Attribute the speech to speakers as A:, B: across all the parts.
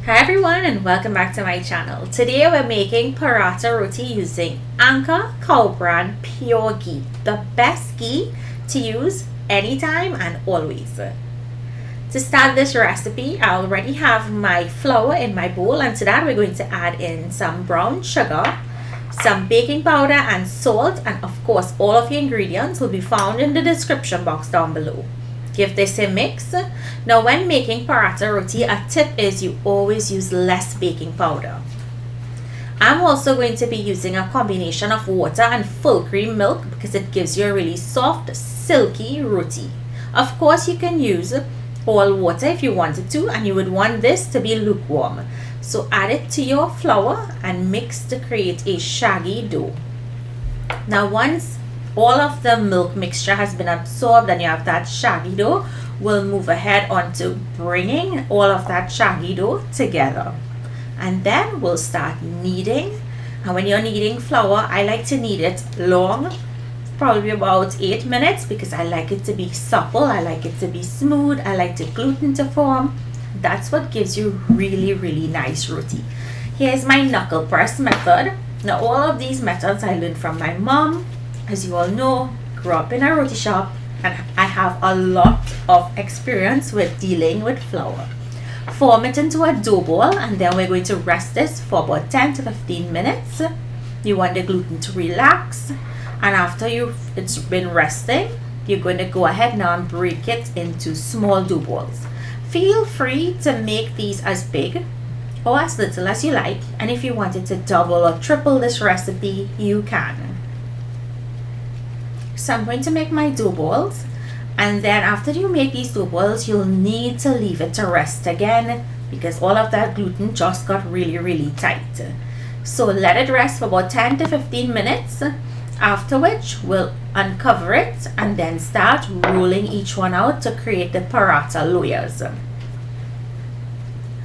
A: Hi everyone and welcome back to my channel. Today we're making paratha roti using Anchor cow brand pure ghee, the best ghee to use anytime and always. To start this recipe, I already have my flour in my bowl, and to that we're going to add in some brown sugar, some baking powder and salt, and of course all of the ingredients will be found in the description box down below. Give this a mix. Now when making paratha roti, a tip is you always use less baking powder. I'm also going to be using a combination of water and full cream milk because it gives you a really soft, silky roti. Of course you can use all water if you wanted to, and you would want this to be lukewarm. So add it to your flour and mix to create a shaggy dough. Now once all of the milk mixture has been absorbed and you have that shaggy dough, we'll move ahead onto bringing all of that shaggy dough together. And then we'll start kneading. And when you're kneading flour, I like to knead it long, probably about 8 minutes, because I like it to be supple, I like it to be smooth, I like the gluten to form. That's what gives you really nice roti. Here's my knuckle press method. Now all of these methods I learned from my mom. As you all know, grew up in a roti shop and I have a lot of experience with dealing with flour. Form it into a dough ball and then we're going to rest this for about 10 to 15 minutes. You want the gluten to relax, and after it's been resting, you're going to go ahead now and break it into small dough balls. Feel free to make these as big or as little as you like, and if you wanted to double or triple this recipe, you can. So I'm going to make my dough balls, and then after you make these dough balls, you'll need to leave it to rest again because all of that gluten just got really tight. So let it rest for about 10 to 15 minutes, after which we'll uncover it and then start rolling each one out to create the paratha layers.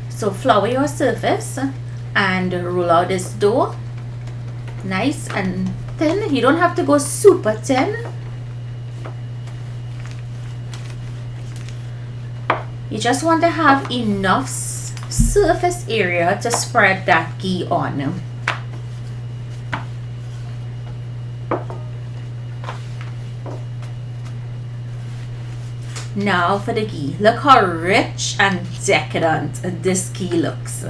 A: So flour your surface and roll out this dough nice and thin. You don't have to go super thin. You just want to have enough surface area to spread that ghee on. Now for the ghee. Look how rich and decadent this ghee looks.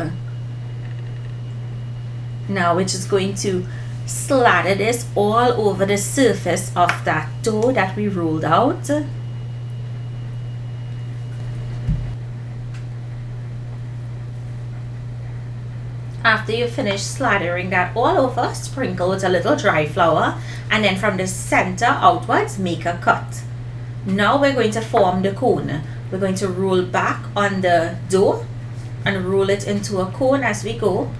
A: Now we're just going to slather this all over the surface of that dough that we rolled out. After you finish slathering that all over, sprinkle with a little dry flour, and then from the center outwards make a cut. Now we're going to form the cone. We're going to roll back on the dough and roll it into a cone as we go.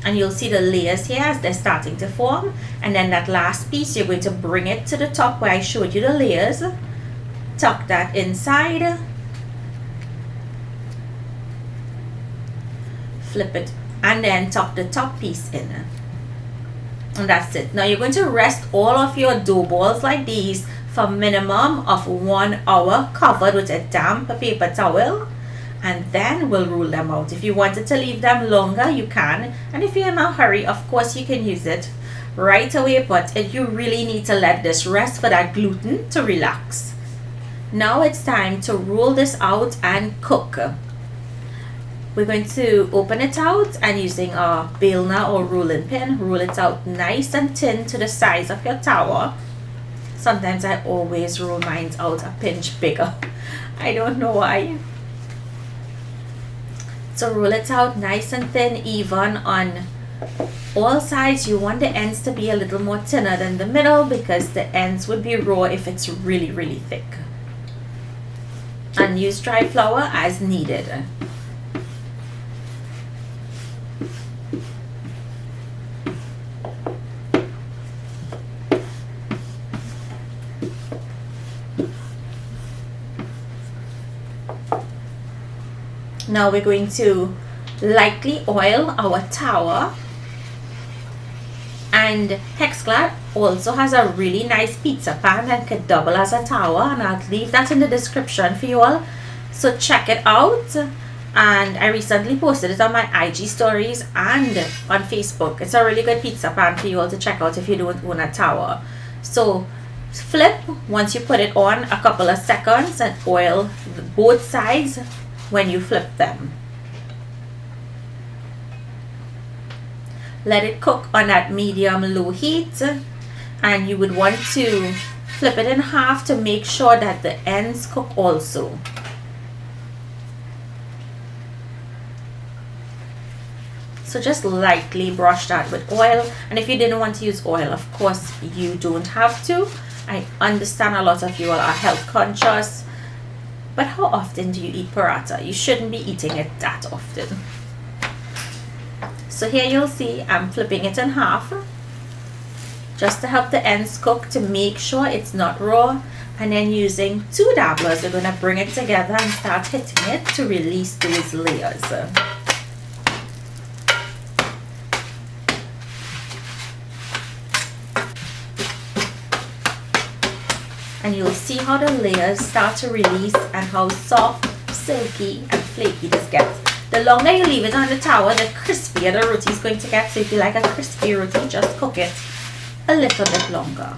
A: And you'll see the layers here as they're starting to form, and then that last piece you're going to bring it to the top where I showed you the layers, tuck that inside, flip it, and then tuck the top piece in, and that's it. Now you're going to rest all of your dough balls like these for a minimum of 1 hour covered with a damp paper towel, and then we'll roll them out. If you wanted to leave them longer, you can, and if you're in a hurry, of course you can use it right away, but you really need to let this rest for that gluten to relax. Now it's time to roll this out and cook. We're going to open it out and using a bailner or rolling pin, roll it out nice and thin to the size of your tower. Sometimes I always roll mine out a pinch bigger. I don't know why. So roll it out nice and thin, even on all sides. You want the ends to be a little more thinner than the middle because the ends would be raw if it's really thick. And use dry flour as needed. Now we're going to lightly oil our tower, and Hexclad also has a really nice pizza pan that could double as a tower, and I'll leave that in the description for you all, so check it out. and I recently posted it on my IG stories and on Facebook. It's a really good pizza pan for you all to check out if you don't own a tower. So flip once you put it on a couple of seconds and oil both sides when you flip them. Let it cook on that medium low heat, and you would want to flip it in half to make sure that the ends cook also. So just lightly brush that with oil, and if you didn't want to use oil, of course you don't have to. I understand a lot of you all are health conscious, but how often do you eat paratha? You shouldn't be eating it that often. So here you'll see I'm flipping it in half just to help the ends cook, to make sure it's not raw, and then using 2 dabblers we're going to bring it together and start hitting it to release those layers. And you'll see how the layers start to release and how soft, silky and flaky this gets. The longer you leave it on the tower, the crispier the roti is going to get. So if you like a crispy roti, just cook it a little bit longer.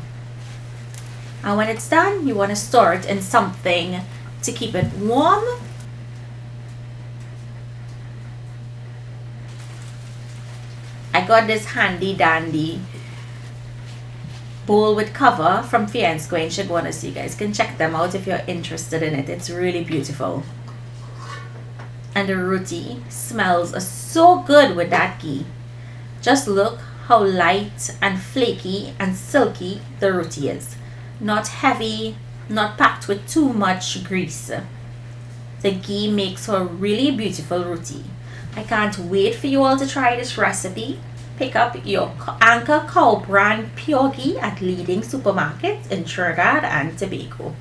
A: And when it's done, you want to store it in something to keep it warm. I got this handy dandy bowl with cover from Fiance in Shibwana, so you guys can check them out if you're interested in it. It's really beautiful. And the roti smells so good with that ghee. Just look how light and flaky and silky the roti is. Not heavy, not packed with too much grease. The ghee makes for a really beautiful roti. I can't wait for you all to try this recipe. Pick up your Anchor cow brand pure ghee at leading supermarkets in Trinidad and Tobago.